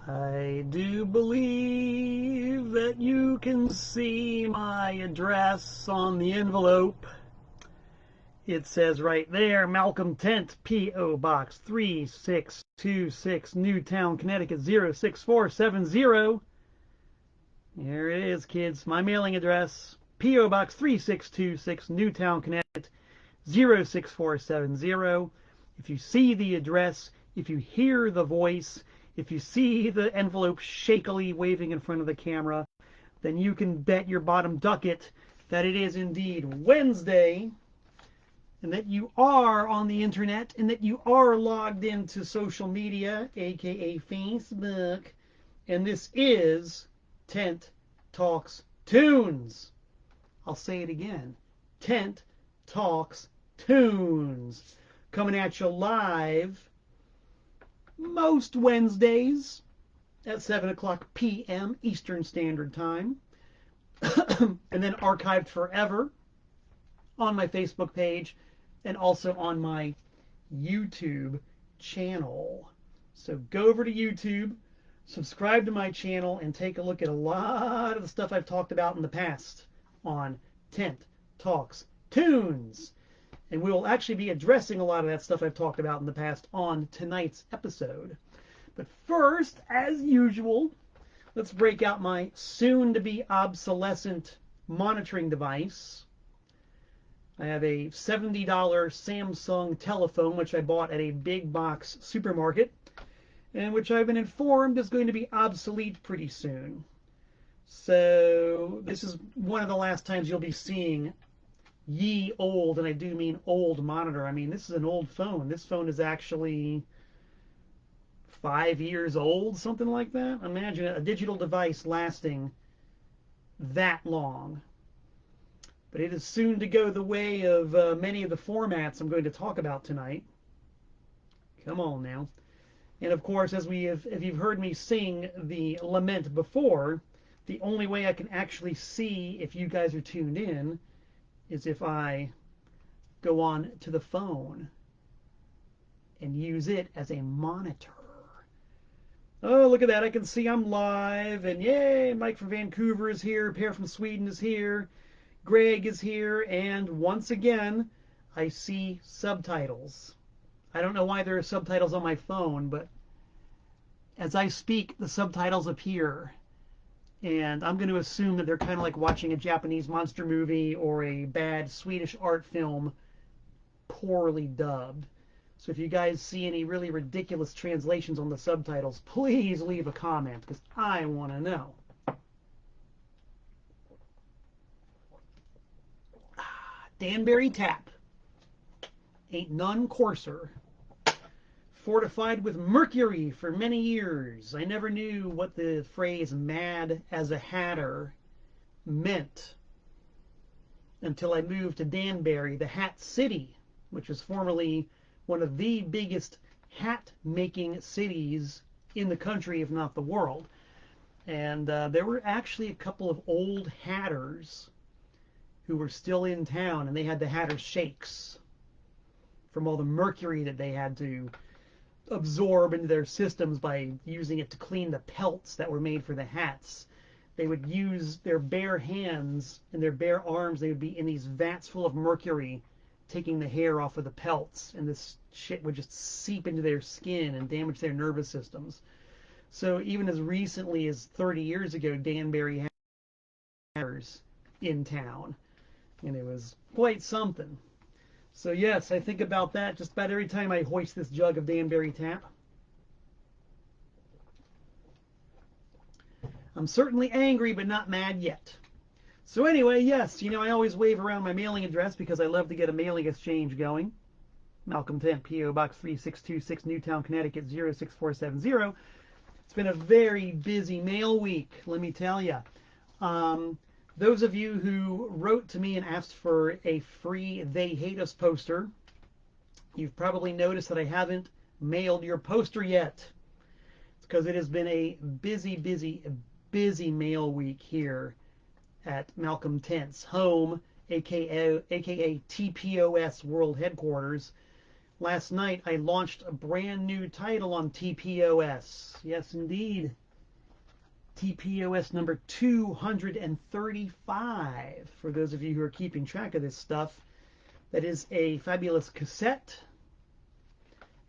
I do believe that you can see my address on the envelope. It says right there, Malcolm Tent, P.O. Box 3626, Newtown, Connecticut 06470. There it is, kids. My mailing address, P.O. Box 3626, Newtown, Connecticut 06470. If you see the address, if you hear the voice, if you see the envelope shakily waving in front of the camera, then you can bet your bottom ducat that it is indeed Wednesday, and that you are on the internet, and that you are logged into social media, aka Facebook, and this is Tent Talks Tunes. I'll say it again. Tent Talks Tunes. Coming at you live most Wednesdays at 7 o'clock p.m. Eastern Standard Time, and then archived forever on my Facebook page and also on my YouTube channel. So go over to YouTube, subscribe to my channel, and take a look at a lot of the stuff I've talked about in the past on Tent Talks Tunes. And we will actually be addressing a lot of that stuff I've talked about in the past on tonight's episode. But first, as usual, let's break out my soon-to-be obsolescent monitoring device. I have a $70 Samsung telephone, which I bought at a big box supermarket, and which I've been informed is going to be obsolete pretty soon. So this is one of the last times you'll be seeing ye old, and I do mean old monitor. I mean, this is an old phone. This phone is actually 5 years old, something like that. Imagine a digital device lasting that long. But it is soon to go the way of many of the formats I'm going to talk about tonight. Come on now. And of course, if you've heard me sing the lament before, the only way I can actually see if you guys are tuned in is if I go on to the phone and use it as a monitor. Oh, look at that. I can see I'm live, and yay, Mike from Vancouver is here, Per from Sweden is here, Greg is here, and once again, I see subtitles. I don't know why there are subtitles on my phone, but as I speak, the subtitles appear. And I'm going to assume that they're kind of like watching a Japanese monster movie or a bad Swedish art film poorly dubbed. So if you guys see any really ridiculous translations on the subtitles, please leave a comment, because I want to know. Danbury Tap. Ain't none coarser. Fortified with mercury for many years. I never knew what the phrase mad as a hatter meant until I moved to Danbury, the Hat City, which was formerly one of the biggest hat making cities in the country, if not the world. And there were actually a couple of old hatters who were still in town, and they had the Hatter Shakes from all the mercury that they had to absorb into their systems by using it to clean the pelts that were made for the hats. They would use their bare hands and their bare arms. They would be in these vats full of mercury, taking the hair off of the pelts, and this shit would just seep into their skin and damage their nervous systems. So even as recently as 30 years ago, Danbury had hatters in town, and it was quite something. So yes, I think about that just about every time I hoist this jug of Danbury Tap. I'm certainly angry, but not mad yet. So anyway, yes, I always wave around my mailing address because I love to get a mailing exchange going. Malcolm Tent, P.O. Box 3626, Newtown, Connecticut 06470. It's been a very busy mail week, let me tell you. Those of you who wrote to me and asked for a free They Hate Us poster, you've probably noticed that I haven't mailed your poster yet. It's because it has been a busy, busy, busy mail week here at Malcolm Tent's home, aka TPOS World Headquarters, Last night I launched a brand new title on TPOS. Yes, indeed. TPOS number 235. For those of you who are keeping track of this stuff, that is a fabulous cassette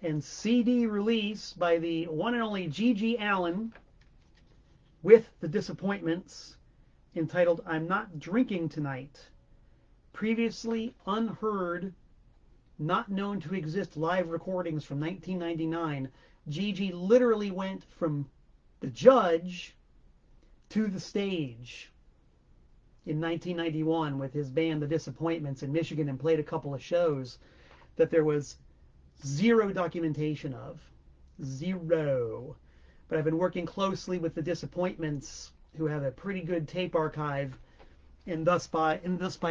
and CD release by the one and only G.G. Allin with the Disappointments, entitled I'm Not Drinking Tonight. Previously unheard, not known to exist live recordings from 1999. G.G. literally went from the judge to the stage in 1991 with his band The Disappointments in Michigan and played a couple of shows that there was zero documentation of. Zero. But I've been working closely with The Disappointments, who have a pretty good tape archive, and thus by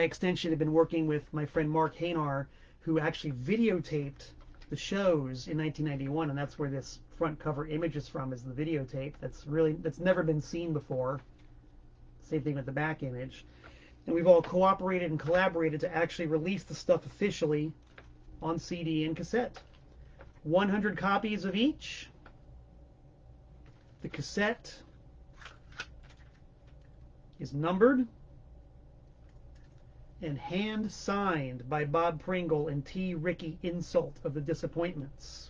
extension have been working with my friend Mark Hanar, who actually videotaped the shows in 1991, and that's where this front cover image is from, is the videotape. That's never been seen before. Same thing with the back image. And we've all cooperated and collaborated to actually release the stuff officially on CD and cassette. 100 copies of each. The cassette is numbered and hand signed by Bob Pringle and T. Ricky Insult of The Disappointments.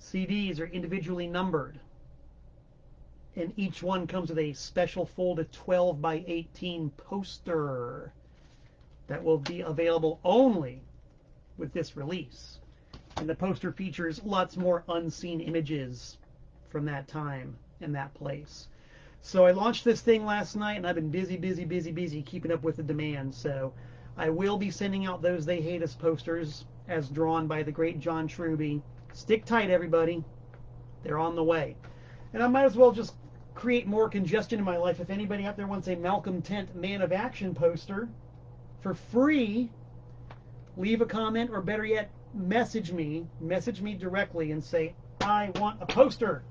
CDs are individually numbered, and each one comes with a special folded 12 by 18 poster that will be available only with this release. And the poster features lots more unseen images from that time and that place. So I launched this thing last night, and I've been busy keeping up with the demand. So I will be sending out those They Hate Us posters as drawn by the great John Truby. Stick tight, everybody. They're on the way. And I might as well just create more congestion in my life. If anybody out there wants a Malcolm Tent Man of Action poster for free, leave a comment, or better yet, message me directly and say, I want a poster,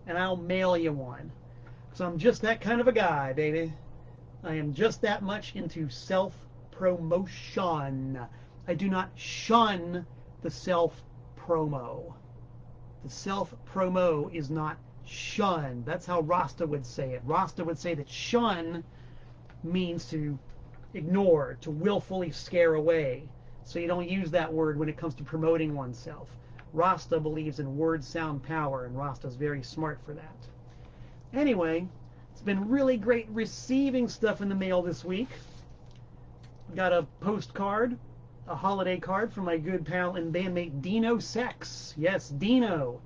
and I'll mail you one. So I'm just that kind of a guy, baby. I am just that much into self-promotion. I do not shun the self-promo. The self-promo is not shun. That's how Rasta would say it. Rasta would say that shun means to ignore, to willfully scare away. So you don't use that word when it comes to promoting oneself. Rasta believes in word sound power, and Rasta's very smart for that. Anyway, it's been really great receiving stuff in the mail this week. Got a postcard, a holiday card from my good pal and bandmate Dino Sex. Yes, Dino,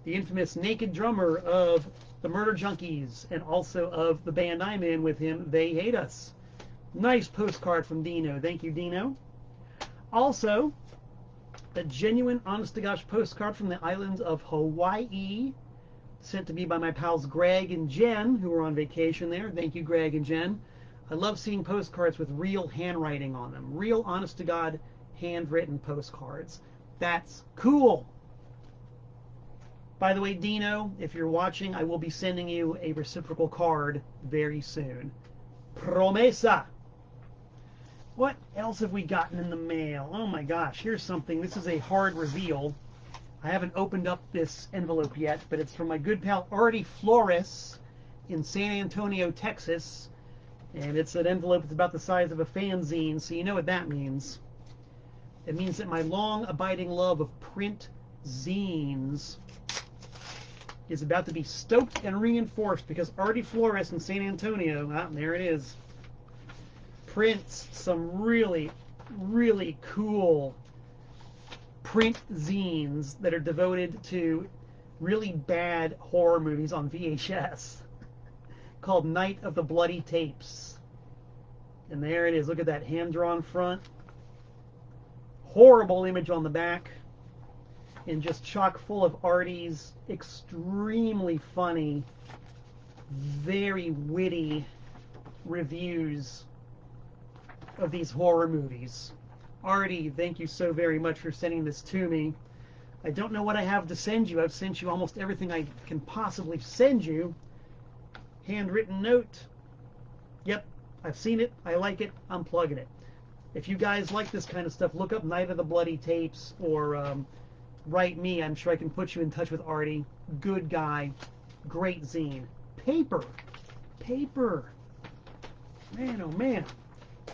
the infamous naked drummer of the Murder Junkies and also of the band I'm in with him, They Hate Us. Nice postcard from Dino. Thank you, Dino. Also, a genuine, honest-to-gosh postcard from the islands of Hawaii, sent to me by my pals Greg and Jen, who were on vacation there. Thank you, Greg and Jen. I love seeing postcards with real handwriting on them. Real, honest-to-God, handwritten postcards. That's cool. By the way, Dino, if you're watching, I will be sending you a reciprocal card very soon. Promesa. What else have we gotten in the mail? Oh my gosh, here's something. This is a hard reveal. I haven't opened up this envelope yet, but it's from my good pal Artie Flores in San Antonio, Texas. And it's an envelope that's about the size of a fanzine, so you know what that means. It means that my long abiding love of print zines is about to be stoked and reinforced, because Artie Flores in San Antonio, there it is, prints some really, really cool print zines that are devoted to really bad horror movies on VHS, called Night of the Bloody Tapes. And there it is. Look at that hand-drawn front. Horrible image on the back. And just chock full of Artie's extremely funny, very witty reviews of these horror movies. Artie, thank you so very much for sending this to me. I don't know what I have to send you. I've sent you almost everything I can possibly send you. Handwritten note. Yep, I've seen it. I like it. I'm plugging it. If you guys like this kind of stuff, look up Night of the Bloody Tapes or write me. I'm sure I can put you in touch with Artie. Good guy. Great zine. Paper. Paper. Man, oh man.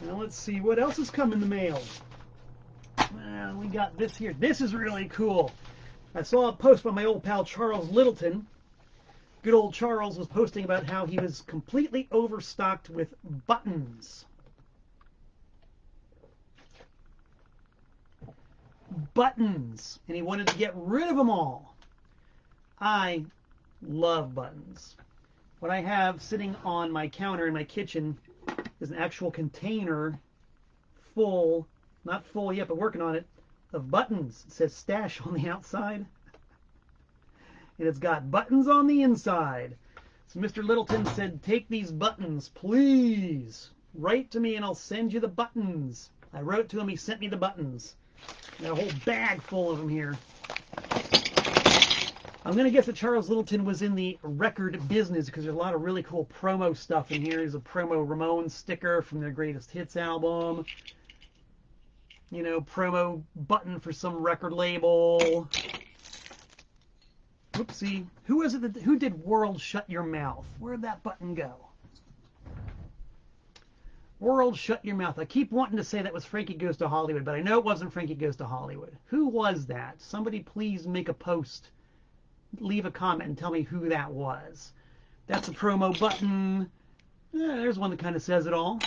Now let's see what else has come in the mail. Well, we got this here. This is really cool. I saw a post by my old pal Charles Littleton. Good old Charles was posting about how he was completely overstocked with buttons. Buttons. And he wanted to get rid of them all. I love buttons. What I have sitting on my counter in my kitchen is an actual container full, not full yet, but working on it, of buttons. It says stash on the outside. And it's got buttons on the inside. So Mr. Littleton said, take these buttons, please. Write to me and I'll send you the buttons. I wrote to him, he sent me the buttons. Got a whole bag full of them here. I'm going to guess that Charles Littleton was in the record business because there's a lot of really cool promo stuff in here. There's a promo Ramones sticker from their Greatest Hits album. You know, promo button for some record label. Oopsie. Who was it who did World Shut Your Mouth? Where'd that button go? World Shut Your Mouth. I keep wanting to say that was Frankie Goes to Hollywood, but I know it wasn't Frankie Goes to Hollywood. Who was that? Somebody please make a post. Leave a comment and tell me who that was. That's a promo button. There's one that kind of says it all.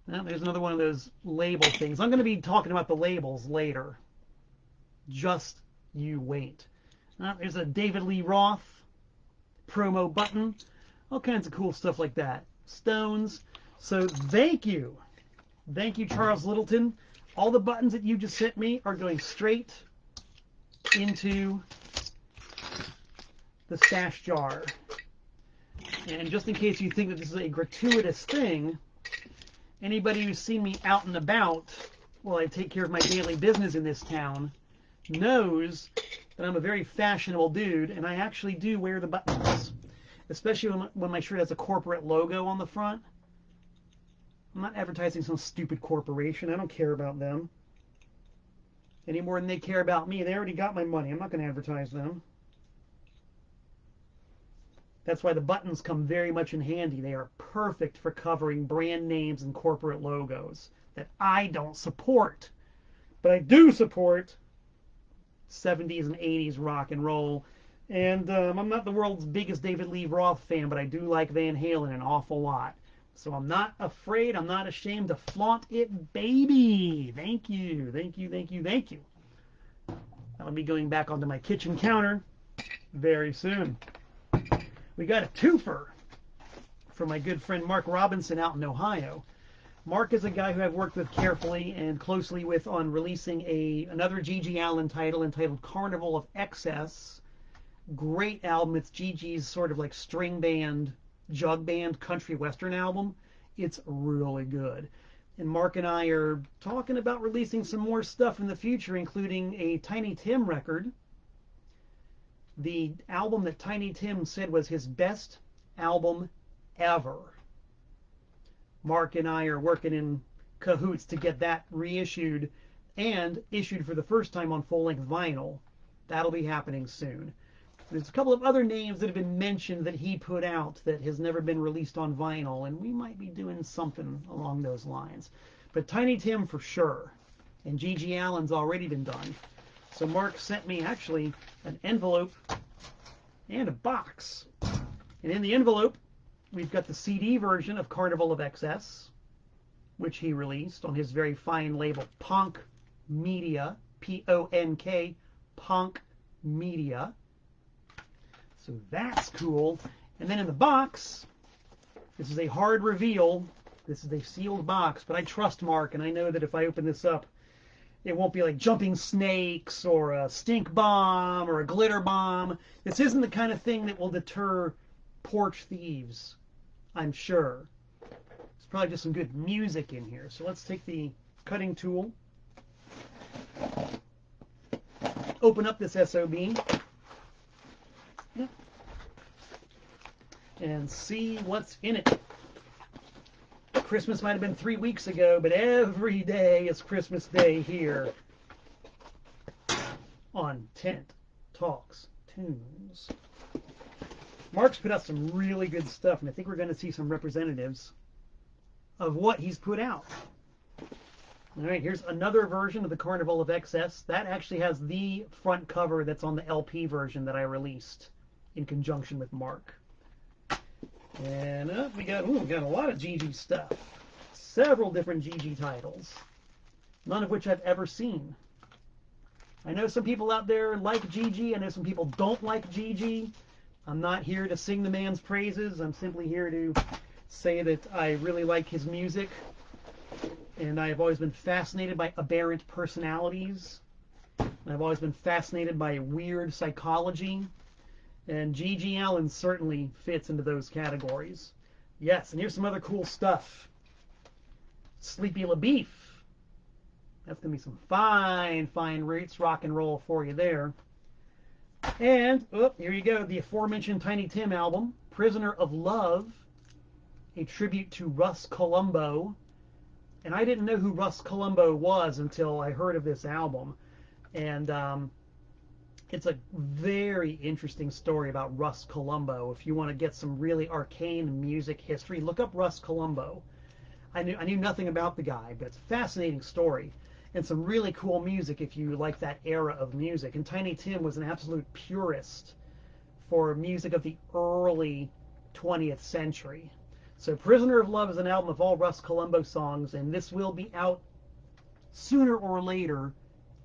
There's another one of those label things. I'm going to be talking about the labels later. Just you wait. There's a David Lee Roth promo button. All kinds of cool stuff like that. Stones. So thank you. Thank you, Charles Littleton. All the buttons that you just sent me are going straight into the stash jar. And just in case you think that this is a gratuitous thing, anybody who's seen me out and about while I take care of my daily business in this town knows that I'm a very fashionable dude, and I actually do wear the buttons, especially when my shirt has a corporate logo on the front. I'm not advertising some stupid corporation. I don't care about them any more than they care about me. They already got my money. I'm not going to advertise them. That's why the buttons come very much in handy. They are perfect for covering brand names and corporate logos that I don't support. But I do support 70s and 80s rock and roll. And I'm not the world's biggest David Lee Roth fan, but I do like Van Halen an awful lot. So I'm not afraid, I'm not ashamed to flaunt it, baby. Thank you, thank you, thank you, thank you. I'll be going back onto my kitchen counter very soon. We got a twofer from my good friend Mark Robinson out in Ohio. Mark is a guy who I've worked with carefully and closely with on releasing another G.G. Allin title entitled Carnival of Xs. Great album. It's G.G.'s sort of like string band, jug band, country western album. It's really good. And Mark and I are talking about releasing some more stuff in the future, including a Tiny Tim record. The album that Tiny Tim said was his best album ever. Mark and I are working in cahoots to get that reissued and issued for the first time on full-length vinyl. That'll be happening soon. There's a couple of other names that have been mentioned that he put out that has never been released on vinyl, and we might be doing something along those lines. But Tiny Tim for sure, and G.G. Allin's already been done. So Mark sent me actually an envelope and a box. And in the envelope, we've got the CD version of Carnival of Xs, which he released on his very fine label, Ponk Media, P-O-N-K, Ponk Media. So that's cool. And then in the box, this is a hard reveal. This is a sealed box, but I trust Mark, and I know that if I open this up, it won't be like jumping snakes or a stink bomb or a glitter bomb. This isn't the kind of thing that will deter porch thieves, I'm sure. There's probably just some good music in here. So let's take the cutting tool, open up this SOB, and see what's in it. Christmas might have been 3 weeks ago, but every day is Christmas Day here on Tent Talks Tunes. Mark's put out some really good stuff, and I think we're going to see some representatives of what he's put out. All right, here's another version of the Carnival of Xs. That actually has the front cover that's on the LP version that I released in conjunction with Mark. And we got a lot of GG stuff. Several different GG titles, none of which I've ever seen. I know some people out there like GG. I know some people don't like GG. I'm not here to sing the man's praises. I'm simply here to say that I really like his music. And I've always been fascinated by aberrant personalities. I've always been fascinated by weird psychology. And G.G. Allin certainly fits into those categories. Yes, and here's some other cool stuff. Sleepy LaBeef. That's going to be some fine, fine roots rock and roll for you there. And, here you go, the aforementioned Tiny Tim album, Prisoner of Love, a tribute to Russ Columbo. And I didn't know who Russ Columbo was until I heard of this album. And it's a very interesting story about Russ Columbo. If you want to get some really arcane music history, look up Russ Columbo. I knew nothing about the guy, but it's a fascinating story. And some really cool music if you like that era of music. And Tiny Tim was an absolute purist for music of the early 20th century. So Prisoner of Love is an album of all Russ Columbo songs, and this will be out sooner or later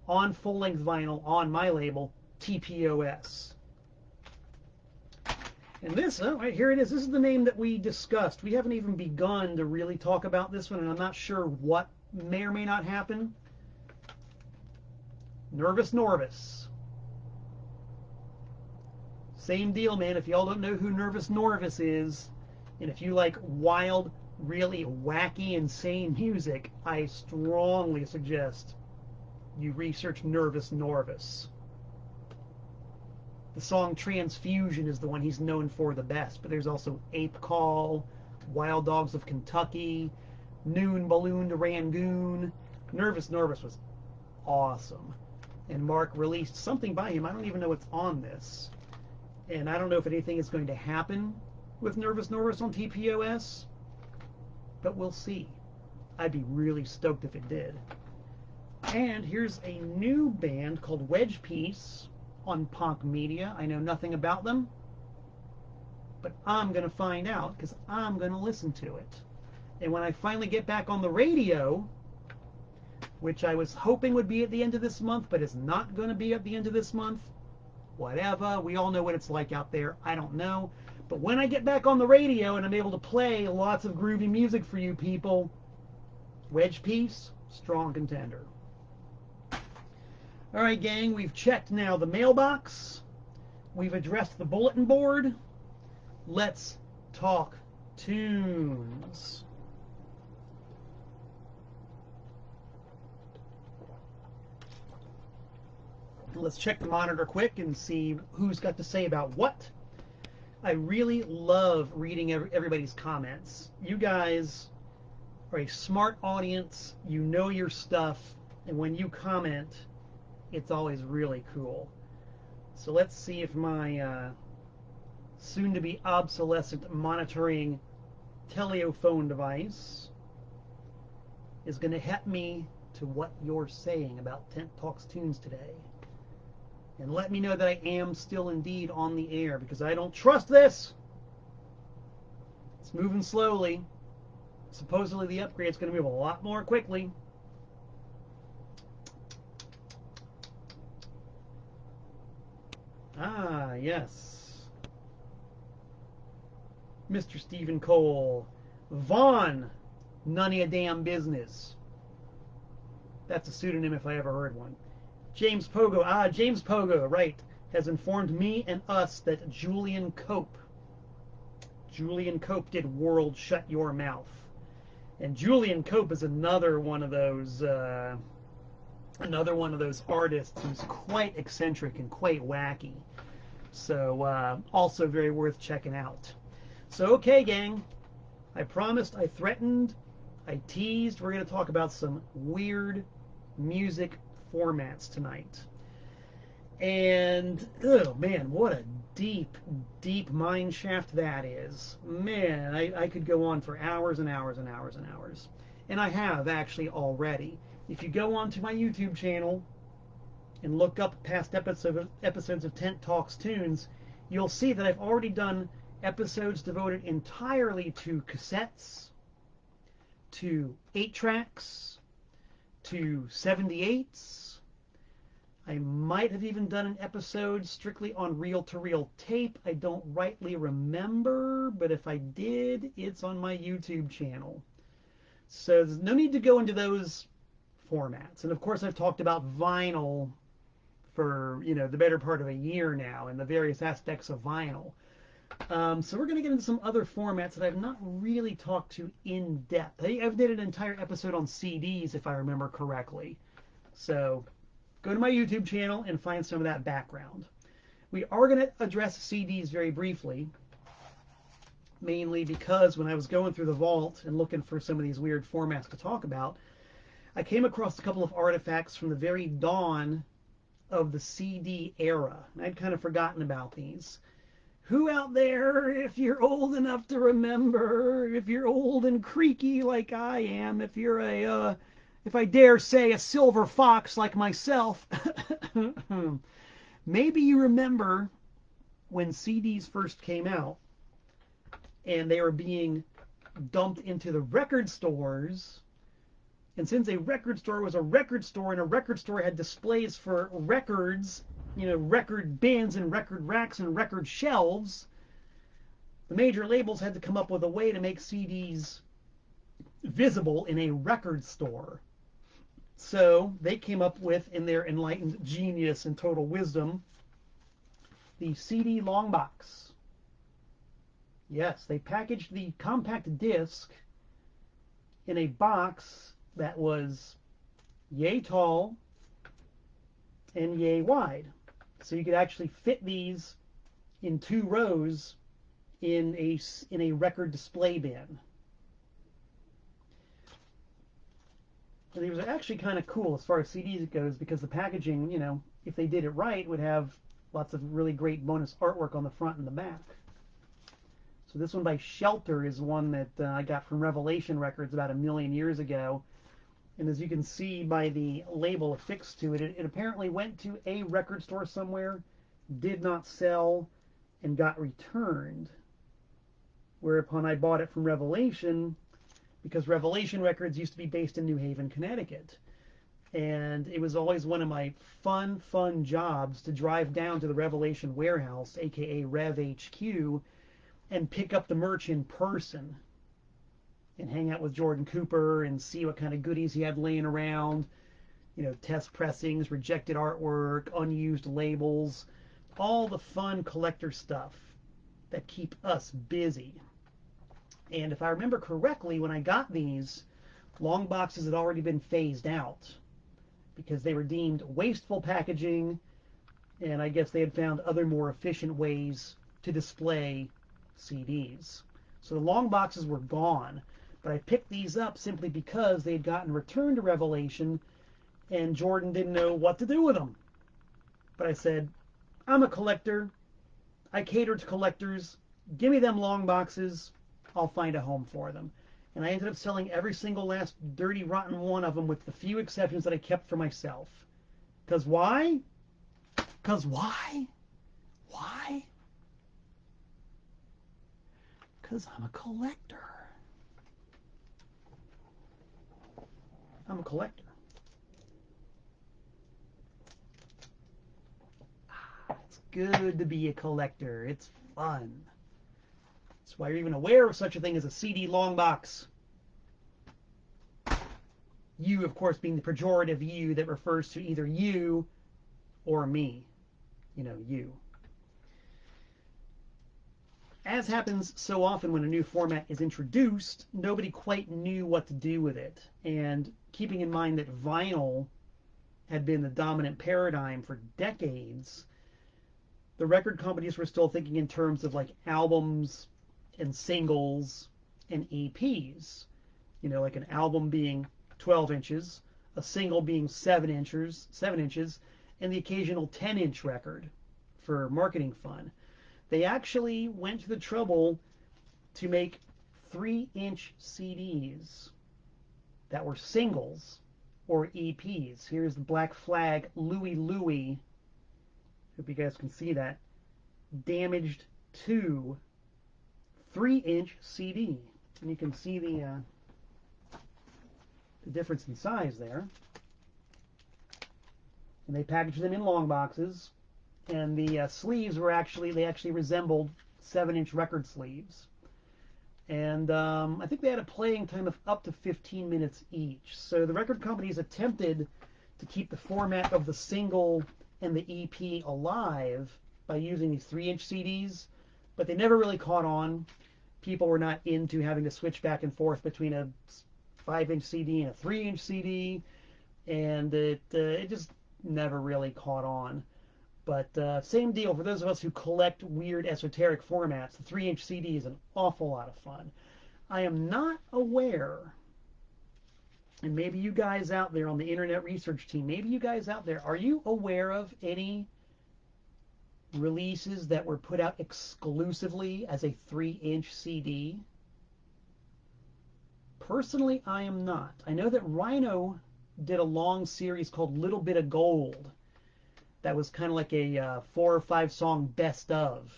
on full-length vinyl on my label, TPOS. And this, right here it is. This is the name that we discussed. We haven't even begun to really talk about this one, and I'm not sure what may or may not happen. Nervous Norvus. Same deal, man. If y'all don't know who Nervous Norvus is, and if you like wild, really wacky, insane music, I strongly suggest you research Nervous Norvus. The song Transfusion is the one he's known for the best, but there's also Ape Call, Wild Dogs of Kentucky, Noon Balloon to Rangoon. Nervous Norvus was awesome. And Mark released something by him. I don't even know what's on this. And I don't know if anything is going to happen with Nervous Norvus on TPOS, but we'll see. I'd be really stoked if it did. And here's a new band called Wedge Piece on Punk Media. I know nothing about them, but I'm going to find out because I'm going to listen to it. And when I finally get back on the radio, which I was hoping would be at the end of this month, but is not going to be at the end of this month, whatever. We all know what it's like out there. I don't know. But when I get back on the radio and I'm able to play lots of groovy music for you people, Wedge Piece, strong contender. All right, gang, we've checked now the mailbox. We've addressed the bulletin board. Let's talk tunes. Let's check the monitor quick and see who's got to say about what. I really love reading everybody's comments. You guys are a smart audience. You know your stuff. And when you comment, it's always really cool. So let's see if my soon-to-be obsolescent monitoring telephone device is going to help me to what you're saying about Tent Talks Tunes today. And let me know that I am still indeed on the air, because I don't trust this. It's moving slowly. Supposedly the upgrade's going to move a lot more quickly. Ah, yes. Mr. Stephen Cole. Vaughn, none of your damn business. That's a pseudonym if I ever heard one. James Pogo, James Pogo, right, has informed me and us that Julian Cope did World Shut Your Mouth. And Julian Cope is another one of those artists who's quite eccentric and quite wacky. So also very worth checking out. So okay, gang, I promised, I threatened, I teased we're going to talk about some weird music formats tonight. And, oh man, what a deep, deep mine shaft that is. Man, I could go on for hours and hours and hours and hours. And I have actually already. If you go onto my YouTube channel and look up past episodes of Tent Talks Tunes, you'll see that I've already done episodes devoted entirely to cassettes, to 8-tracks, to 78s. I might have even done an episode strictly on reel-to-reel tape. I don't rightly remember, but if I did, it's on my YouTube channel. So there's no need to go into those formats. And of course, I've talked about vinyl for, the better part of a year now and the various aspects of vinyl. So we're going to get into some other formats that I've not really talked to in depth. I've did an entire episode on CDs, if I remember correctly. So go to my YouTube channel and find some of that background. We are going to address CDs very briefly, mainly because when I was going through the vault and looking for some of these weird formats to talk about, I came across a couple of artifacts from the very dawn of the CD era. I'd kind of forgotten about these. Who out there, if you're old enough to remember, if you're old and creaky like I am, if you're if I dare say, a silver fox like myself, maybe you remember when CDs first came out and they were being dumped into the record stores. And since a record store was a record store and a record store had displays for records, record bins and record racks and record shelves, the major labels had to come up with a way to make CDs visible in a record store. So they came up with, in their enlightened genius and total wisdom, the CD long box. Yes, they packaged the compact disc in a box that was yay tall and yay wide. So you could actually fit these in 2 rows in a record display bin. And these are actually kind of cool as far as CDs goes, because the packaging, if they did it right, would have lots of really great bonus artwork on the front and the back. So this one by Shelter is one that I got from Revelation Records about 1 million years ago. And as you can see by the label affixed to it, it apparently went to a record store somewhere, did not sell, and got returned. Whereupon I bought it from Revelation, because Revelation Records used to be based in New Haven, Connecticut. And it was always one of my fun jobs to drive down to the Revelation warehouse, aka Rev HQ, and pick up the merch in person. And hang out with Jordan Cooper and see what kind of goodies he had laying around. Test pressings, rejected artwork, unused labels, all the fun collector stuff that keep us busy. And if I remember correctly, when I got these, long boxes had already been phased out because they were deemed wasteful packaging, and I guess they had found other more efficient ways to display CDs. So the long boxes were gone. But I picked these up simply because they had gotten returned to Revelation and Jordan didn't know what to do with them. But I said, I'm a collector. I cater to collectors. Give me them long boxes. I'll find a home for them. And I ended up selling every single last dirty, rotten one of them, with the few exceptions that I kept for myself. Because why? Because why? Why? Because I'm a collector. I'm a collector. It's good to be a collector. It's fun. That's why you're even aware of such a thing as a CD long box. You, of course, being the pejorative you that refers to either you or me. You. As happens so often when a new format is introduced, nobody quite knew what to do with it. And keeping in mind that vinyl had been the dominant paradigm for decades, the record companies were still thinking in terms of like albums and singles and EPs. You know, like an album being 12 inches, a single being 7 inches, and the occasional 10-inch record for marketing fun. They actually went to the trouble to make 3-inch CDs that were singles or EPs. Here's the Black Flag Louie Louie. Hope you guys can see that. Damaged 2 3-inch CD. And you can see the difference in size there. And they packaged them in long boxes. And the sleeves were actually resembled 7-inch record sleeves. And I think they had a playing time of up to 15 minutes each. So the record companies attempted to keep the format of the single and the EP alive by using these 3-inch CDs, but they never really caught on. People were not into having to switch back and forth between a 5-inch CD and a 3-inch CD, and it just never really caught on. But same deal for those of us who collect weird esoteric formats. The 3-inch CD is an awful lot of fun. I am not aware, and maybe you guys out there on the internet research team, maybe you guys out there, are you aware of any releases that were put out exclusively as a 3-inch CD? Personally, I am not. I know that Rhino did a long series called Little Bit of Gold. That was kind of like a 4 or 5 song best of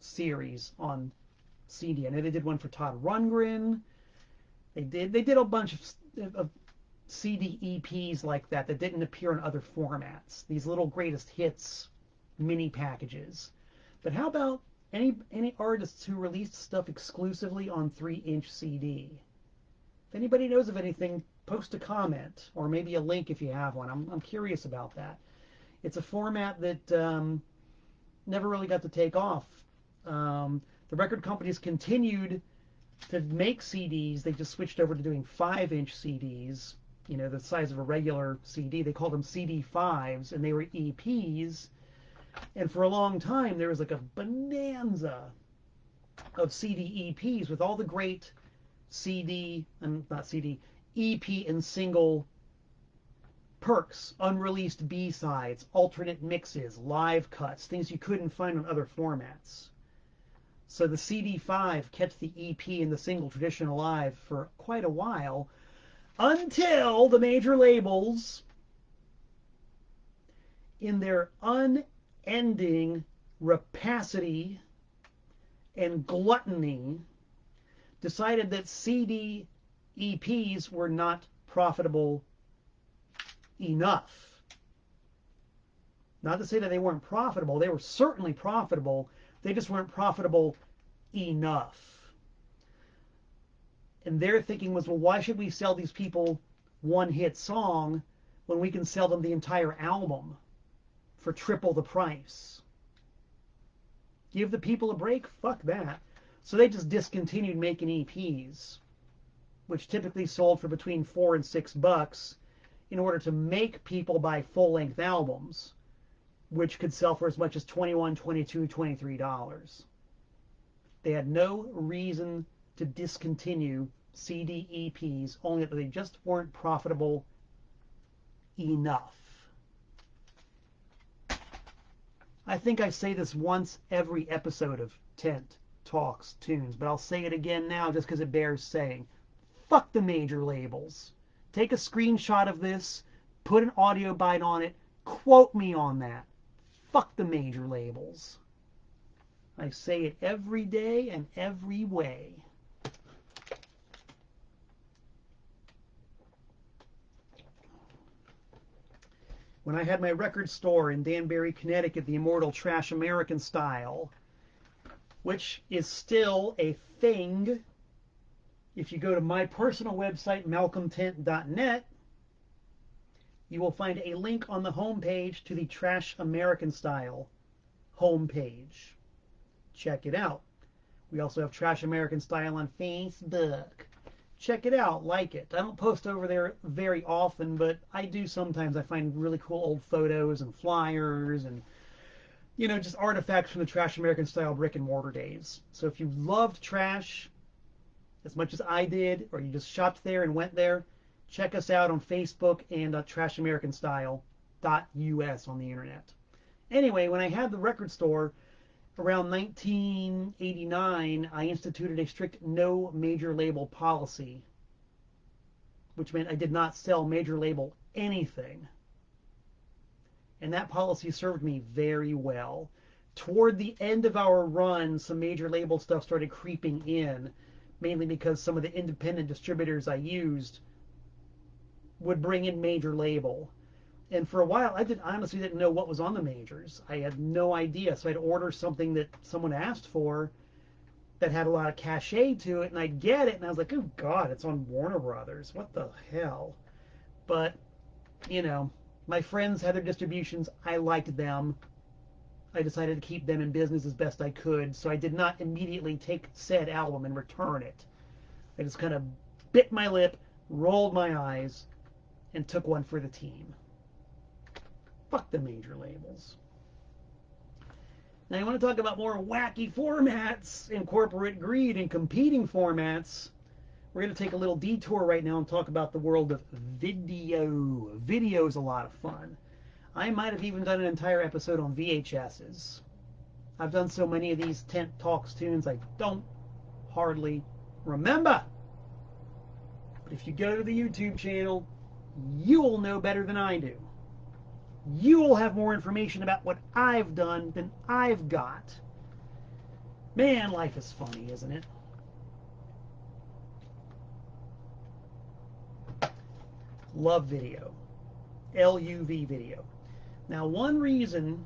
series on CD. I know they did one for Todd Rundgren. They did a bunch of CD EPs like that didn't appear in other formats. These little greatest hits mini packages. But how about any artists who released stuff exclusively on 3-inch CD? If anybody knows of anything, post a comment or maybe a link if you have one. I'm curious about that. It's a format that never really got to take off. The record companies continued to make CDs. They just switched over to doing 5-inch CDs, you know, the size of a regular CD. They called them CD5s, and they were EPs. And for a long time, there was like a bonanza of CD EPs with all the great EP and single perks, unreleased B-sides, alternate mixes, live cuts, things you couldn't find on other formats. So the CD5 kept the EP and the single tradition alive for quite a while, until the major labels, in their unending rapacity and gluttony, decided that CD EPs were not profitable enough. Not to say that they weren't profitable. They were certainly profitable. They just weren't profitable enough. And their thinking was, well, why should we sell these people one hit song when we can sell them the entire album for triple the price? Give the people a break? Fuck that. So they just discontinued making EPs, which typically sold for between $4 and $6, in order to make people buy full-length albums, which could sell for as much as $21, $22, $23. They had no reason to discontinue CD EPs, only that they just weren't profitable enough. I think I say this once every episode of Tent Talks Tunes, but I'll say it again now just because it bears saying. Fuck the major labels. Take a screenshot of this, put an audio bite on it, quote me on that. Fuck the major labels. I say it every day and every way. When I had my record store in Danbury, Connecticut, the immortal Trash American Style, which is still a thing. If you go to my personal website, malcolmtent.net, you will find a link on the homepage to the Trash American Style homepage. Check it out. We also have Trash American Style on Facebook. Check it out, like it. I don't post over there very often, but I do sometimes. I find really cool old photos and flyers and, you know, just artifacts from the Trash American Style brick and mortar days. So if you loved trash as much as I did, or you just shopped there and went there, check us out on Facebook and trashamericanstyle.us on the internet. Anyway, when I had the record store around 1989, I instituted a strict no major label policy, which meant I did not sell major label anything. And that policy served me very well. Toward the end of our run, some major label stuff started creeping in, mainly because some of the independent distributors I used would bring in major label. And for a while, I honestly didn't know what was on the majors. I had no idea. So I'd order something that someone asked for that had a lot of cachet to it, and I'd get it, and I was like, oh, God, it's on Warner Brothers. What the hell? But, you know, my friends had their distributions. I liked them. I decided to keep them in business as best I could, so I did not immediately take said album and return it. I just kind of bit my lip, rolled my eyes, and took one for the team. Fuck the major labels. Now, you want to talk about more wacky formats and corporate greed and competing formats. We're going to take a little detour right now and talk about the world of video. Video is a lot of fun. I might have even done an entire episode on VHSs. I've done so many of these Tent Talks tunes I don't hardly remember. But if you go to the YouTube channel, you'll know better than I do. You'll have more information about what I've done than I've got. Man, life is funny, isn't it? Love video. LUV video. Now, one reason,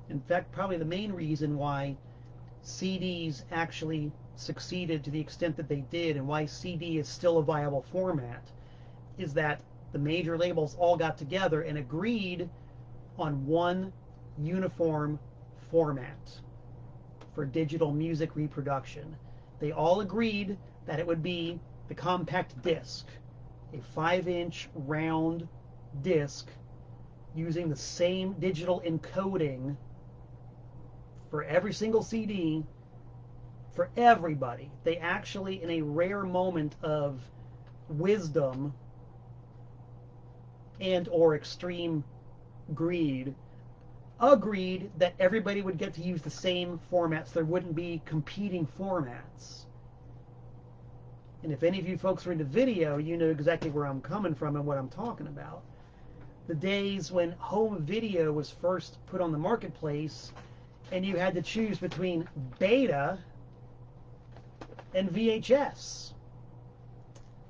in fact, probably the main reason why CDs actually succeeded to the extent that they did and why CD is still a viable format is that the major labels all got together and agreed on one uniform format for digital music reproduction. They all agreed that it would be the compact disc, a 5-inch round disc using the same digital encoding for every single CD for everybody. They actually, in a rare moment of wisdom and or extreme greed, agreed that everybody would get to use the same formats. There wouldn't be competing formats. And if any of you folks are into video, you know exactly where I'm coming from and what I'm talking about. The days when home video was first put on the marketplace and you had to choose between Beta and VHS.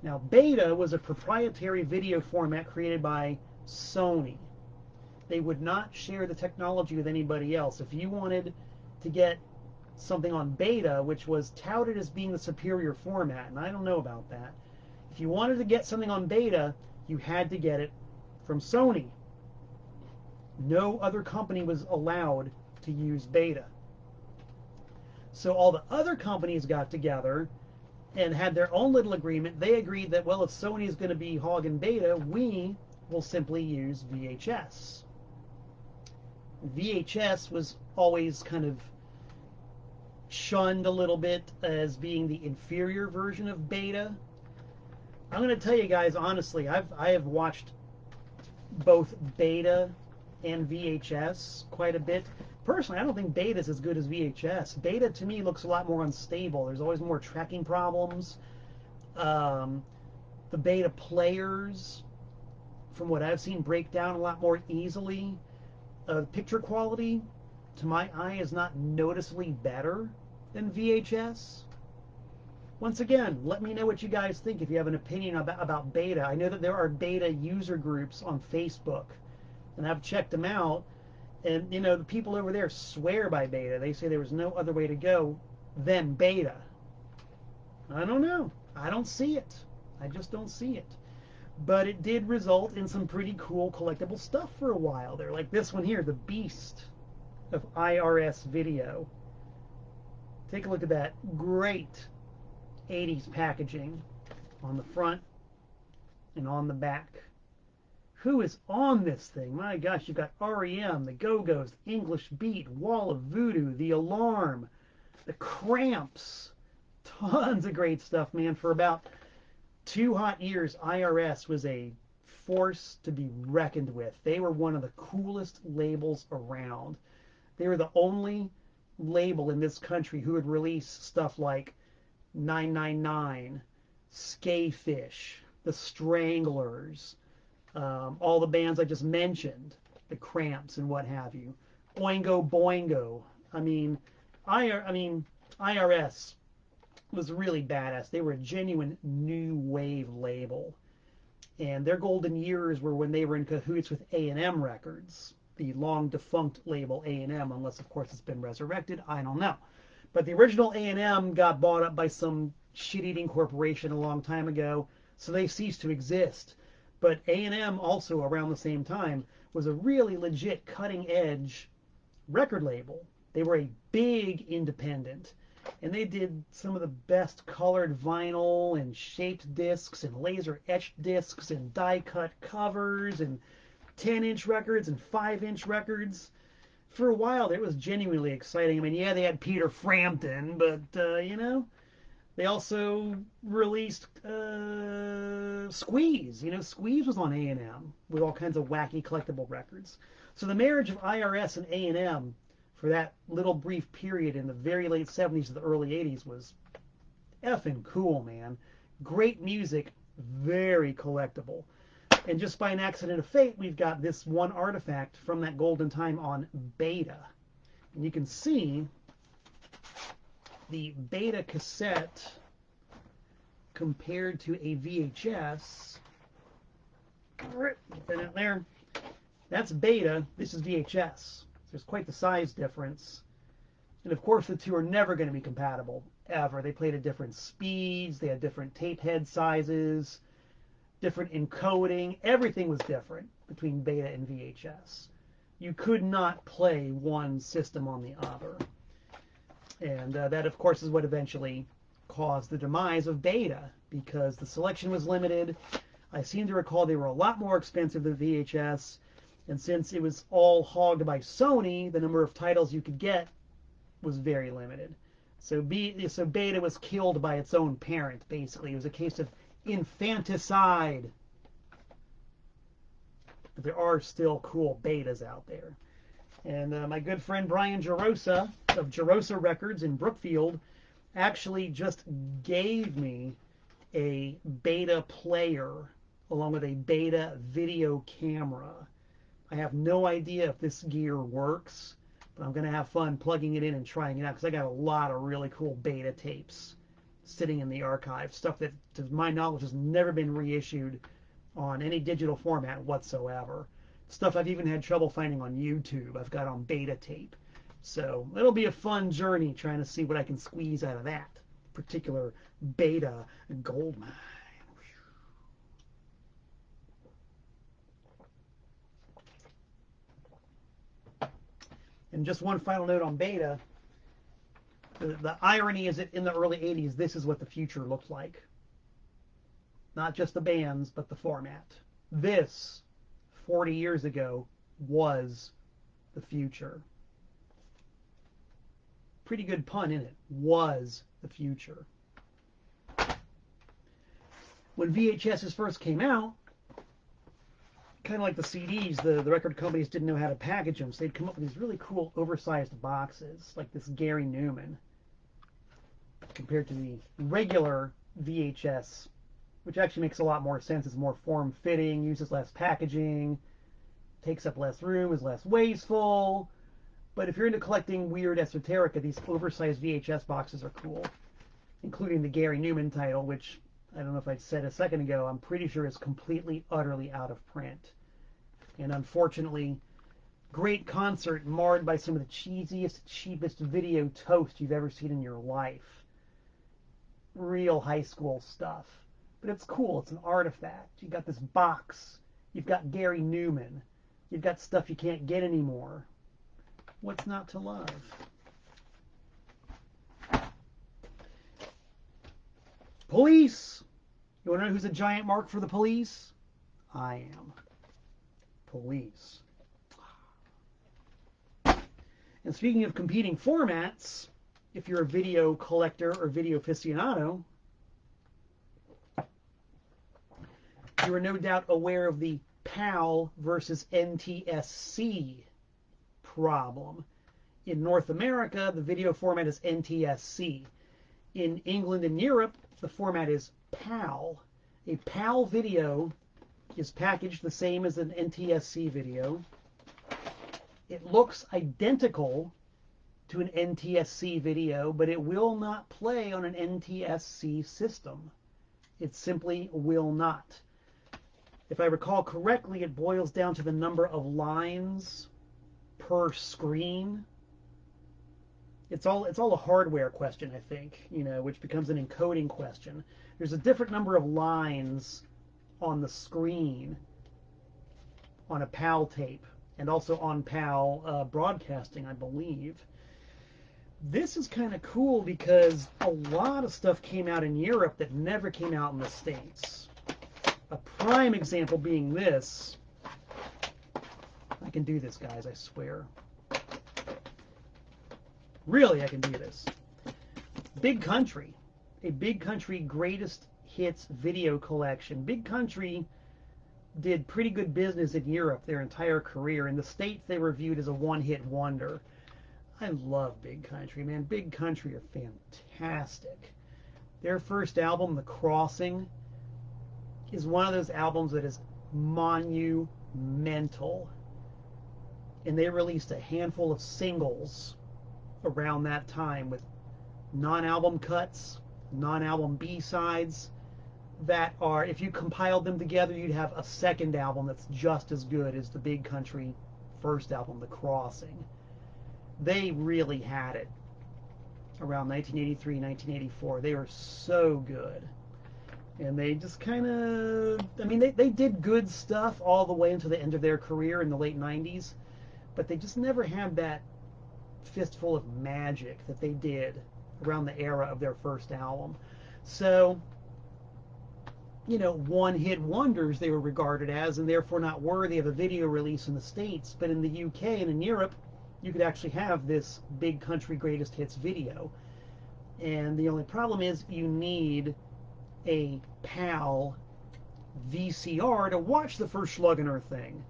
Now, Beta was a proprietary video format created by Sony. They would not share the technology with anybody else. If you wanted to get something on Beta, which was touted as being the superior format, and I don't know about that, if you wanted to get something on Beta, you had to get it from Sony. No other company was allowed to use Beta. So all the other companies got together and had their own little agreement. They agreed that, well, if Sony is going to be hogging Beta, we will simply use VHS. VHS was always kind of shunned a little bit as being the inferior version of Beta. I'm going to tell you guys honestly, I have watched both Beta and VHS quite a bit. Personally, I don't think Beta is as good as VHS. Beta to me looks a lot more unstable. There's always more tracking problems. The Beta players, from what I've seen, break down a lot more easily. Picture quality, to my eye, is not noticeably better than VHS. Once again, let me know what you guys think if you have an opinion about Beta. I know that there are Beta user groups on Facebook, and I've checked them out. And, you know, the people over there swear by Beta. They say there was no other way to go than Beta. I don't know. I don't see it. I just don't see it. But it did result in some pretty cool collectible stuff for a while there. Like this one here, the Beast of Irs video. Take a look at that. Great 80s packaging on the front and on the back. Who is on this thing? My gosh, you've got REM, the Go-Go's, English Beat, Wall of Voodoo, The Alarm, the Cramps, Tons of great stuff, man. For about 2 hot years, IRS was a force to be reckoned with. They were one of the coolest labels around. They were the only label in this country who would release stuff like 999, Skafish, the Stranglers, all the bands I just mentioned, the Cramps and what have you, Oingo Boingo. I mean, IRS was really badass. They were a genuine new wave label, and their golden years were when they were in cahoots with A&M Records, the long defunct label A&M, unless of course it's been resurrected. I don't know. But the original A&M got bought up by some shit-eating corporation a long time ago, so they ceased to exist. But A&M also around the same time was a really legit cutting-edge record label. They were a big independent, and they did some of the best colored vinyl and shaped discs and laser etched discs and die cut covers and 10-inch records and 5-inch records. For a while, it was genuinely exciting. I mean, yeah, they had Peter Frampton, but, they also released Squeeze. Squeeze was on A&M with all kinds of wacky collectible records. So the marriage of IRS and A&M for that little brief period in the very late 70s to the early 80s was effing cool, man. Great music, very collectible. And just by an accident of fate, we've got this one artifact from that golden time on Beta. And you can see the Beta cassette compared to a VHS. Put it there. That's Beta. This is VHS. There's quite the size difference. And of course, the two are never going to be compatible, ever. They played at different speeds. They had different tape head sizes, different encoding. Everything was different between Beta and VHS. You could not play one system on the other. And that, of course, is what eventually caused the demise of Beta, because the selection was limited. I seem to recall they were a lot more expensive than VHS. And since it was all hogged by Sony, the number of titles you could get was very limited. So Beta was killed by its own parent, basically. It was a case of infanticide. But there are still cool Betas out there. And my good friend Brian Gerosa of Gerosa Records in Brookfield actually just gave me a Beta player along with a Beta video camera. I have no idea if this gear works, but I'm going to have fun plugging it in and trying it out, because I got a lot of really cool Beta tapes sitting in the archive, stuff that, to my knowledge, has never been reissued on any digital format whatsoever. Stuff I've even had trouble finding on YouTube, I've got on Beta tape. So it'll be a fun journey trying to see what I can squeeze out of that particular Beta gold mine. And just one final note on Beta. The irony is that in the early 80s, this is what the future looked like. Not just the bands, but the format. This, 40 years ago, was the future. Pretty good pun, isn't it? Was the future. When VHSs first came out, kind of like the CDs, the record companies didn't know how to package them, so they'd come up with these really cool oversized boxes, like this Gary Numan, compared to the regular VHS, which actually makes a lot more sense. It's more form-fitting, uses less packaging, takes up less room, is less wasteful. But if you're into collecting weird esoterica, these oversized VHS boxes are cool, including the Gary Numan title, which I don't know if I said a second ago, I'm pretty sure is completely, utterly out of print. And unfortunately, great concert marred by some of the cheesiest, cheapest video toast you've ever seen in your life. Real high school stuff. But it's cool. It's an artifact. You got this box. You've got Gary Numan. You've got stuff you can't get anymore. What's not to love? Police! You want to know who's a giant mark for the Police? I am. Police. And speaking of competing formats, if you're a video collector or video aficionado, you are no doubt aware of the PAL versus NTSC problem. In North America, the video format is NTSC. In England and Europe, the format is PAL. A PAL video is packaged the same as an NTSC video. It looks identical to an NTSC video, but it will not play on an NTSC system. It simply will not. If I recall correctly, it boils down to the number of lines per screen. It's all a hardware question, I think, which becomes an encoding question. There's a different number of lines on the screen on a PAL tape, and also on PAL broadcasting, I believe. This is kind of cool because a lot of stuff came out in Europe that never came out in the States. A prime example being this. I can do this, guys, I swear. Really, I can do this. Big Country. A Big Country greatest hits video collection. Big Country did pretty good business in Europe their entire career. In the States, they were viewed as a one-hit wonder. I love Big Country, man. Big Country are fantastic. Their first album, The Crossing, is one of those albums that is monumental. And they released a handful of singles around that time with non-album cuts, non-album B-sides that are, if you compiled them together, you'd have a second album that's just as good as the Big Country first album, The Crossing. They really had it around 1983, 1984. They were so good. And they just kind of, I mean, they did good stuff all the way until the end of their career in the late 90s, but they just never had that fistful of magic that they did around the era of their first album. So, one-hit wonders they were regarded as, and therefore not worthy of a video release in the States. But in the UK and in Europe, you could actually have this Big Country Greatest Hits video. And the only problem is you need a PAL VCR to watch the first Schluggener thing.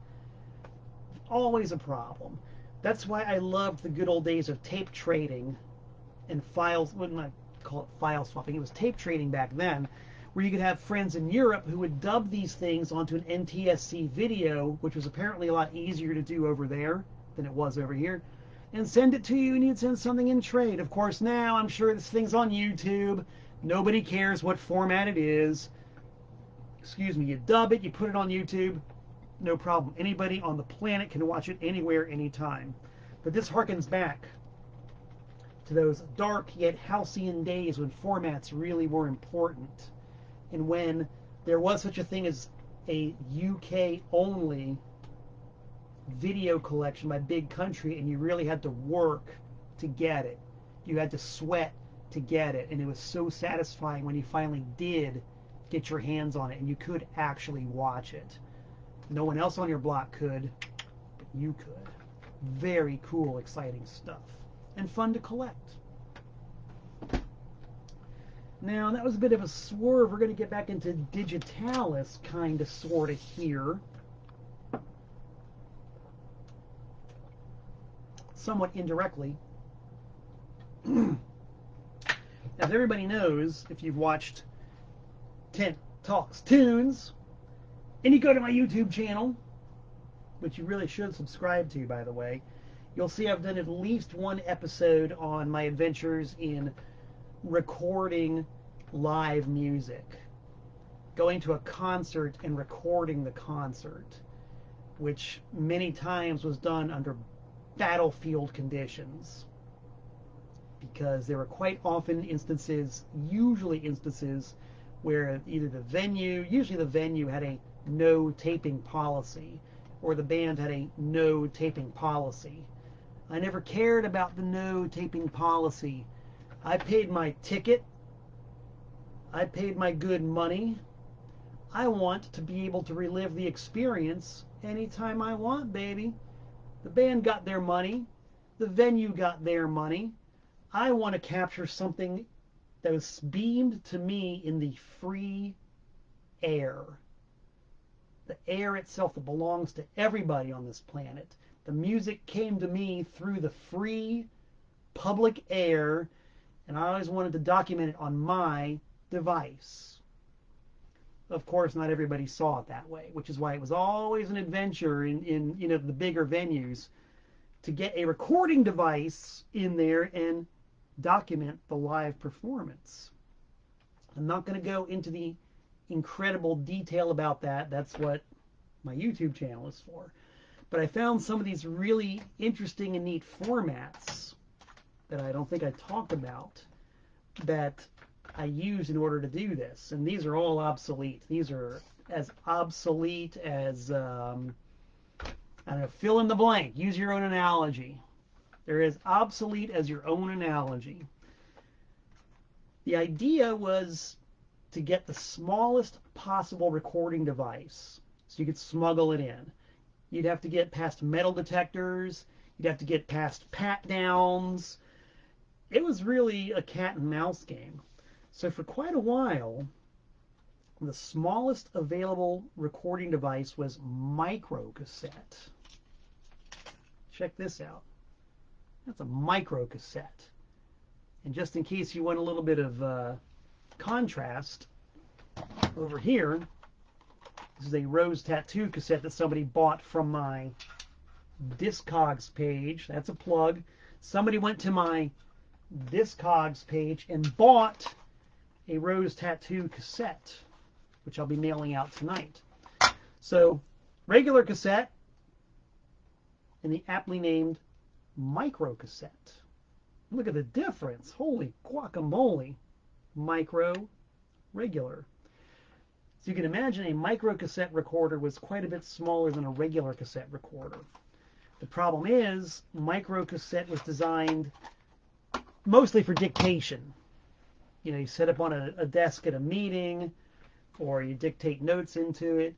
Always a problem. That's why I loved the good old days of tape trading and files, wouldn't I call it file swapping, it was tape trading back then, where you could have friends in Europe who would dub these things onto an NTSC video, which was apparently a lot easier to do over there than it was over here, and send it to you, and you'd send something in trade. Of course, now I'm sure this thing's on YouTube. Nobody cares what format it is. Excuse me, you dub it, you put it on YouTube, no problem. Anybody on the planet can watch it anywhere, anytime. But this harkens back to those dark yet halcyon days when formats really were important, and when there was such a thing as a UK-only video collection by Big Country, and you really had to work to get it. You had to sweat to get it, and it was so satisfying when you finally did get your hands on it and you could actually watch it. No one else on your block could, but you could. Very cool, exciting stuff, and fun to collect. Now, that was a bit of a swerve. We're going to get back into digitalis, kind of, sort of, here. Somewhat indirectly. As everybody knows, if you've watched Tent Talks Tunes, and you go to my YouTube channel, which you really should subscribe to, by the way, you'll see I've done at least one episode on my adventures in recording live music. Going to a concert and recording the concert, which many times was done under battlefield conditions, because there were quite often instances, usually instances, where either the venue, usually the venue had a no taping policy, or the band had a no taping policy. I never cared about the no taping policy. I paid my ticket. I paid my good money. I want to be able to relive the experience anytime I want, baby. The band got their money. The venue got their money. I want to capture something that was beamed to me in the free air. The air itself that belongs to everybody on this planet. The music came to me through the free public air, and I always wanted to document it on my device. Of course, not everybody saw it that way, which is why it was always an adventure in you know, the bigger venues to get a recording device in there and document the live performance. I'm not going to go into the incredible detail about that. That's what my YouTube channel is for. But I found some of these really interesting and neat formats that I don't think I talked about that I use in order to do this. And these are all obsolete. These are as obsolete as, I don't know, fill in the blank. Use your own analogy. They're as obsolete as your own analogy. The idea was to get the smallest possible recording device so you could smuggle it in. You'd have to get past metal detectors. You'd have to get past pat downs. It was really a cat and mouse game. So for quite a while, the smallest available recording device was micro cassette. Check this out. That's a micro cassette. And just in case you want a little bit of contrast, over here, this is a Rose Tattoo cassette that somebody bought from my Discogs page. That's a plug. Somebody went to my Discogs page and bought a Rose Tattoo cassette, which I'll be mailing out tonight. So, regular cassette and the aptly named micro cassette. Look at the difference. Holy guacamole. Micro, regular. So you can imagine a micro cassette recorder was quite a bit smaller than a regular cassette recorder. The problem is, micro cassette was designed mostly for dictation. You know, you set up on a desk at a meeting, or you dictate notes into it.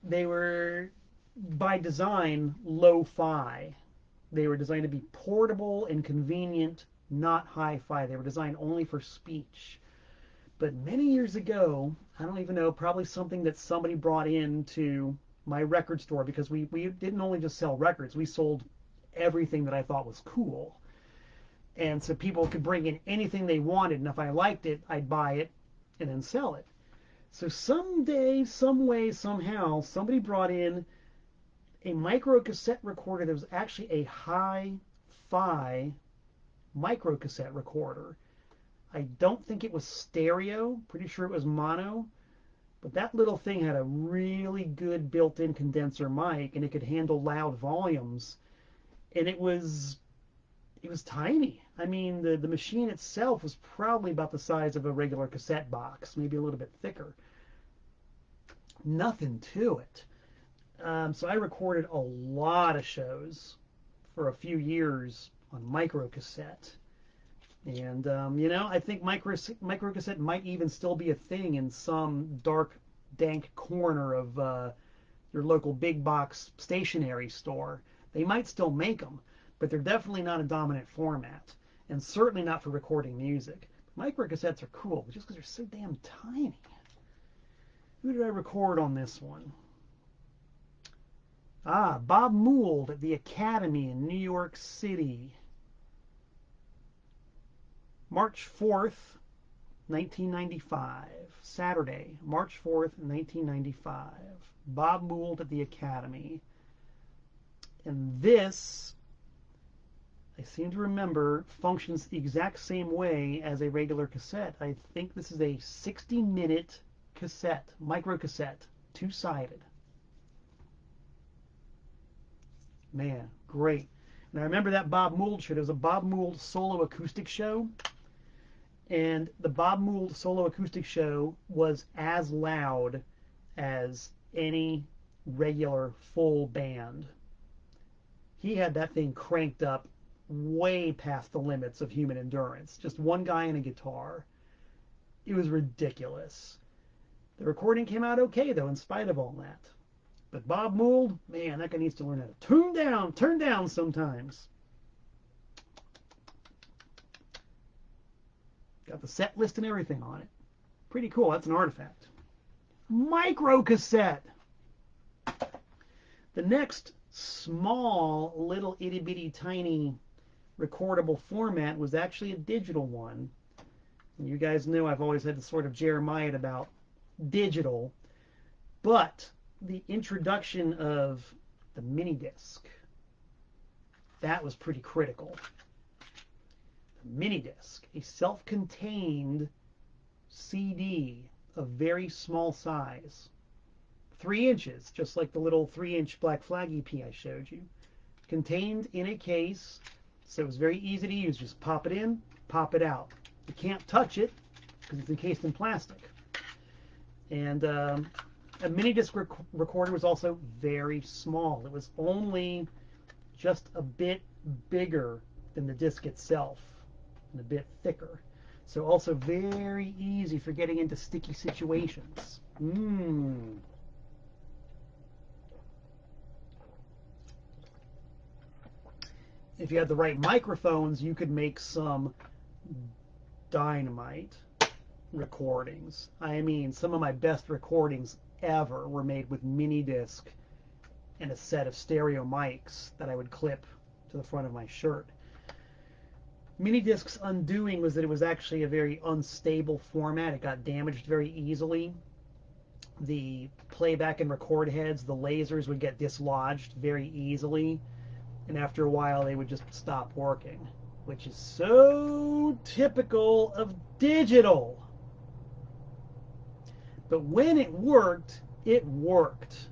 They were, by design, lo-fi. They were designed to be portable and convenient, not hi-fi. They were designed only for speech. But many years ago, I don't even know, probably something that somebody brought into my record store, because we didn't only just sell records, we sold everything that I thought was cool. And so people could bring in anything they wanted, and if I liked it, I'd buy it and then sell it. So someday, some way, somehow, somebody brought in a micro cassette recorder that was actually a hi-fi micro cassette recorder. I don't think it was stereo, pretty sure it was mono, but that little thing had a really good built-in condenser mic, and it could handle loud volumes, and it was tiny. I mean, the machine itself was probably about the size of a regular cassette box, maybe a little bit thicker. Nothing to it. So I recorded a lot of shows for a few years on micro cassette. And, you know, I think micro cassette might even still be a thing in some dark, dank corner of your local big box stationery store. They might still make them, but they're definitely not a dominant format, and certainly not for recording music. Micro cassettes are cool, just because they're so damn tiny. Who did I record on this one? Ah, Bob Mould at the Academy in New York City. March 4th, 1995. Saturday, March 4th, 1995. Bob Mould at the Academy. And this, I seem to remember, functions the exact same way as a regular cassette. I think this is a 60-minute cassette, micro cassette, two-sided. Man, great. And I remember that Bob Mould show. It was a Bob Mould solo acoustic show. And the Bob Mould solo acoustic show was as loud as any regular full band. He had that thing cranked up way past the limits of human endurance. Just one guy and a guitar. It was ridiculous. The recording came out okay, though, in spite of all that. But Bob Mould, man, that guy needs to learn how to turn down sometimes. Got the set list and everything on it. Pretty cool. That's an artifact. Micro cassette. The next small, little itty-bitty tiny recordable format was actually a digital one. And you guys know I've always had to sort of Jeremiah about digital, but the introduction of the Minidisc, that was pretty critical. The Minidisc, a self-contained CD of very small size, 3 inches, just like the little 3-inch Black Flag EP I showed you, contained in a case, so it was very easy to use. Just pop it in, pop it out. You can't touch it because it's encased in plastic. And a Minidisc recorder was also very small. It was only just a bit bigger than the disc itself and a bit thicker. So also very easy for getting into sticky situations. If you had the right microphones, you could make some dynamite recordings. I mean, some of my best recordings ever were made with Minidisc and a set of stereo mics that I would clip to the front of my shirt. Minidisc's undoing was that it was actually a very unstable format. It got damaged very easily. The playback and record heads, the lasers would get dislodged very easily, and after a while they would just stop working, which is so typical of digital. But when it worked, it worked.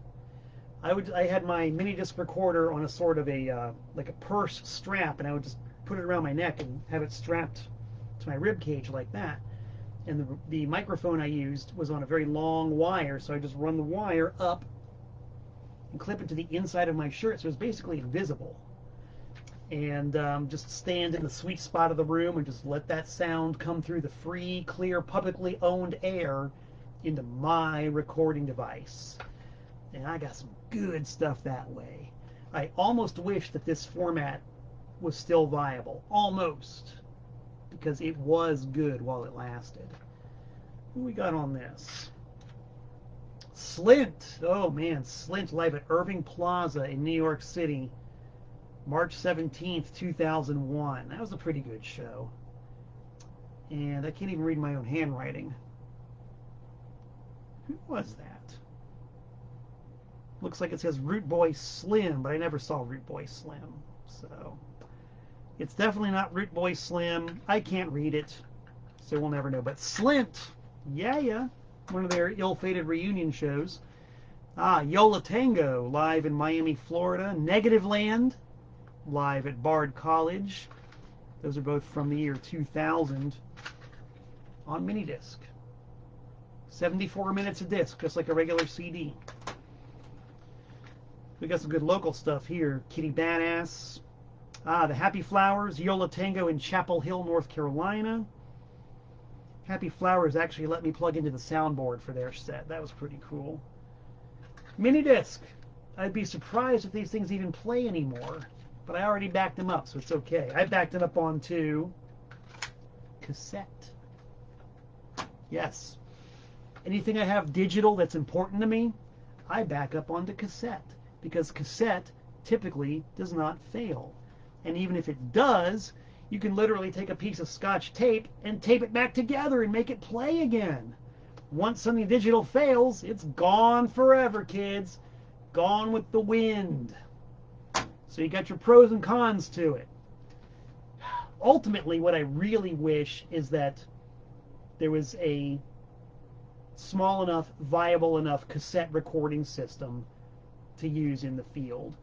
I had my Minidisc recorder on a sort of a like a purse strap, and I would just put it around my neck and have it strapped to my rib cage like that. And the microphone I used was on a very long wire, so I just run the wire up and clip it to the inside of my shirt, so it's basically invisible. And just stand in the sweet spot of the room and just let that sound come through the free, clear, publicly owned air into my recording device. And I got some good stuff that way. I almost wish that this format was still viable. Almost. Because it was good while it lasted. What we got on this? Slint. Oh man, Slint live at Irving Plaza in New York City. March 17th, 2001. That was a pretty good show. And I can't even read my own handwriting. Who was that? Looks like it says Root Boy Slim, but I never saw Root Boy Slim. So it's definitely not Root Boy Slim. I can't read it, so we'll never know. But Slint, yeah, one of their ill-fated reunion shows. Yola Tango, live in Miami, Florida. Negative Land, live at Bard College. Those are both from the year 2000 on Minidisc. 74 minutes a disc, just like a regular CD. We got some good local stuff here. Kitty Badass. The Happy Flowers, Yola Tango in Chapel Hill, North Carolina. Happy Flowers actually let me plug into the soundboard for their set. That was pretty cool. Minidisc. I'd be surprised if these things even play anymore. But I already backed them up, so it's okay. I backed them up onto cassette. Yes. Anything I have digital that's important to me, I back up onto cassette. Because cassette typically does not fail. And even if it does, you can literally take a piece of Scotch tape and tape it back together and make it play again. Once something digital fails, it's gone forever, kids. Gone with the wind. So you got your pros and cons to it. Ultimately, what I really wish is that there was a small enough, viable enough cassette recording system to use in the field.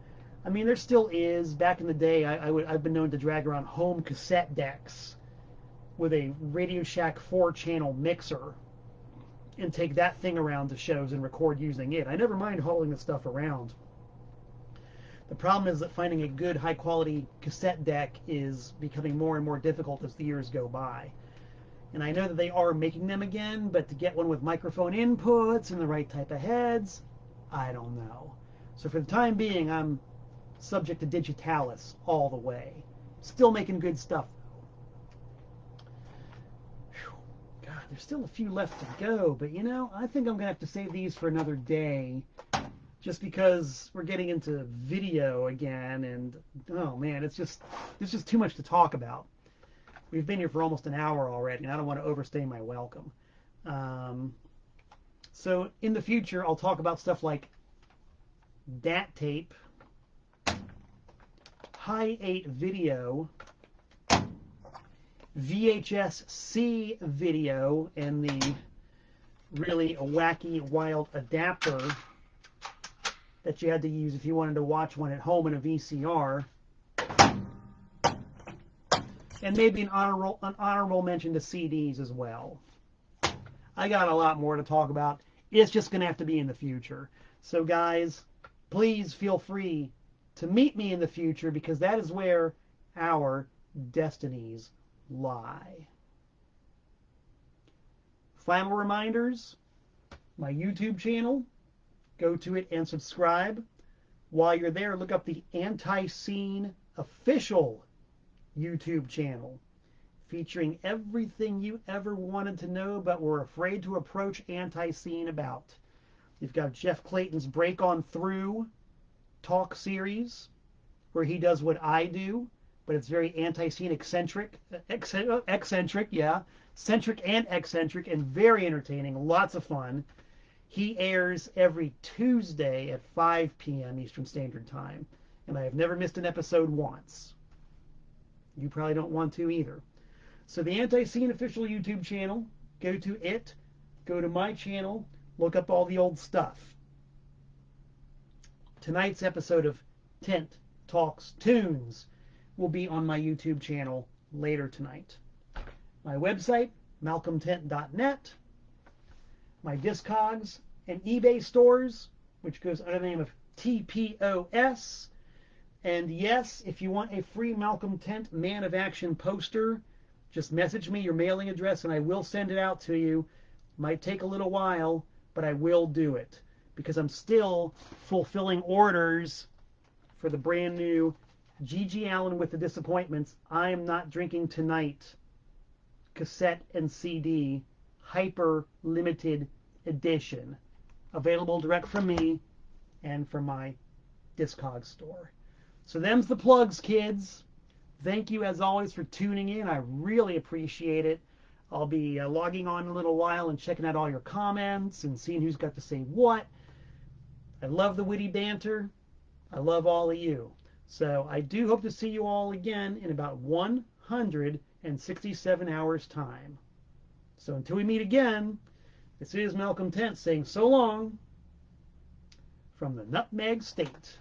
I mean, there still is. Back in the day, I've been known to drag around home cassette decks with a Radio Shack 4-channel mixer and take that thing around to shows and record using it. I never mind hauling the stuff around. The problem is that finding a good, high-quality cassette deck is becoming more and more difficult as the years go by. And I know that they are making them again, but to get one with microphone inputs and the right type of heads, I don't know. So for the time being, I'm subject to digitalis all the way. Still making good stuff, though. there's still a few left to go, but you know, I think I'm going to have to save these for another day, just because we're getting into video again, and oh man, there's just too much to talk about. We've been here for almost an hour already, and I don't want to overstay my welcome. So in the future, I'll talk about stuff like DAT tape, high 8 video, VHS-C video, and the really wacky, wild adapter that you had to use if you wanted to watch one at home in a VCR. And maybe an honorable mention to CDs as well. I got a lot more to talk about. It's just going to have to be in the future. So guys, please feel free to meet me in the future, because that is where our destinies lie. Final reminders, my YouTube channel, go to it and subscribe. While you're there, look up the Ntsc official YouTube channel, featuring everything you ever wanted to know but were afraid to approach Ntsc about. You've got Jeff Clayton's Break On Through talk series, where he does what I do, but it's very Ntsc eccentric, yeah, centric and eccentric, and very entertaining, lots of fun. He airs every Tuesday at 5 p.m. Eastern Standard Time, and I have never missed an episode once. You probably don't want to either. So the Ntsc official YouTube channel, go to it, go to my channel, look up all the old stuff. Tonight's episode of Tent Talks Tunes will be on my YouTube channel later tonight. My website, malcolmtent.net. My Discogs and eBay stores, which goes under the name of TPOS. And yes, if you want a free Malcolm Tent Man of Action poster, just message me your mailing address and I will send it out to you. Might take a little while, but I will do it, because I'm still fulfilling orders for the brand new G.G. Allin with the Disappointments, I Am Not Drinking Tonight cassette and CD hyper limited edition, available direct from me and from my Discogs store. So them's the plugs, kids. Thank you as always for tuning in. I really appreciate it. I'll be logging on in a little while and checking out all your comments and seeing who's got to say what. I love the witty banter. I love all of you. So I do hope to see you all again in about 167 hours time. So until we meet again, this is Malcolm Tent saying so long from the Nutmeg State.